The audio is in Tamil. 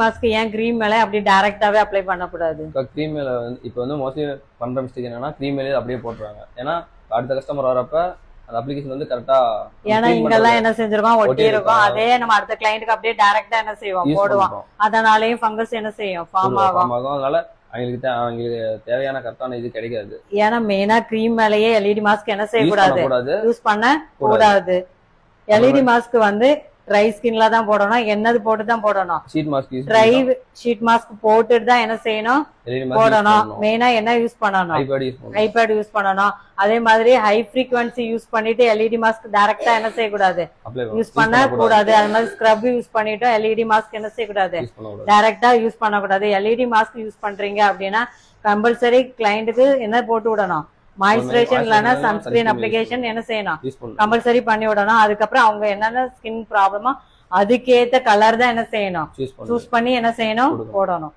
மாஸ்க் ஏன் கிரீம் மேல அப்படி டைரக்டாவே அப்ளை பண்ணக்கூடாது? இப்போ கிரீம் மேல இப்போ மோஸ்ட்லி பண்ற மிஸ்டேக் என்னன்னா கிரீம் மேலே அப்படியே போட்டுறாங்க. ஏன்னா அடுத்த கஸ்டமர் வரப்ப அந்த அப்ளிகேஷன் கரெக்டா, ஏன்னா இங்கெல்லாம் என்ன செஞ்சிருக்கோம், ஒட்டி இருக்கும். அதே நம்ம அடுத்த கிளையண்ட்டுக்கு அப்படியே டைரக்டா என்ன செய்வோம், போடுவோம். அதனாலயும் ஃபங்கஸ் என்ன செய்யும், ஃபார்ம் ஆகும். அதனால அவங்களுக்கு தேவையான கரெக்டான இது கிடைக்காது. ஏன்னா மெயினா கிரீம் மேலேயே எல்இடி மாஸ்க் என்ன செய்யக்கூடாது, யூஸ் பண்ண கூடாது. எல்இடி மாஸ்க் ட்ரை ஸ்கின்ல தான் போடணும். என்னது போட்டு தான் போடணும், sheet mask. Try sheet mask போட்டுட்டு தான் என்ன செய்யணும், போடணும். மெயினா என்ன யூஸ் பண்ணணும், ஐபேட் யூஸ் பண்ணணும். அதே மாதிரி ஹை ஃப்ரீக்வன்சி யூஸ் பண்ணிட்டு எல்இடி மாஸ்க் டைரக்டா என்ன செய்யக்கூடாது, யூஸ் பண்ண கூடாது. அது மாதிரி ஸ்க்ரப் யூஸ் பண்ணிட்டு எல்இடி மாஸ்க் என்ன செய்யக்கூடாது, டைரக்டா யூஸ் பண்ணக்கூடாது. எல்இடி மாஸ்க் யூஸ் பண்றீங்க அப்படின்னா கம்பல்சரி கிளைண்ட்டுக்கு என்ன போட்டு விடணும், மாய்ஸ்சரைசேஷன் இல்லைன்னா சன்ஸ்கிரீன் அப்ளிகேஷன் என்ன செய்யணும், கம்பல்சரி பண்ணி விடணும். அதுக்கப்புறம் அவங்க என்னென்ன ஸ்கின் ப்ராப்ளமோ அதுக்கேத்த கலர் தான் என்ன செய்யணும், சூஸ் பண்ணி என்ன செய்யணும், போடணும்.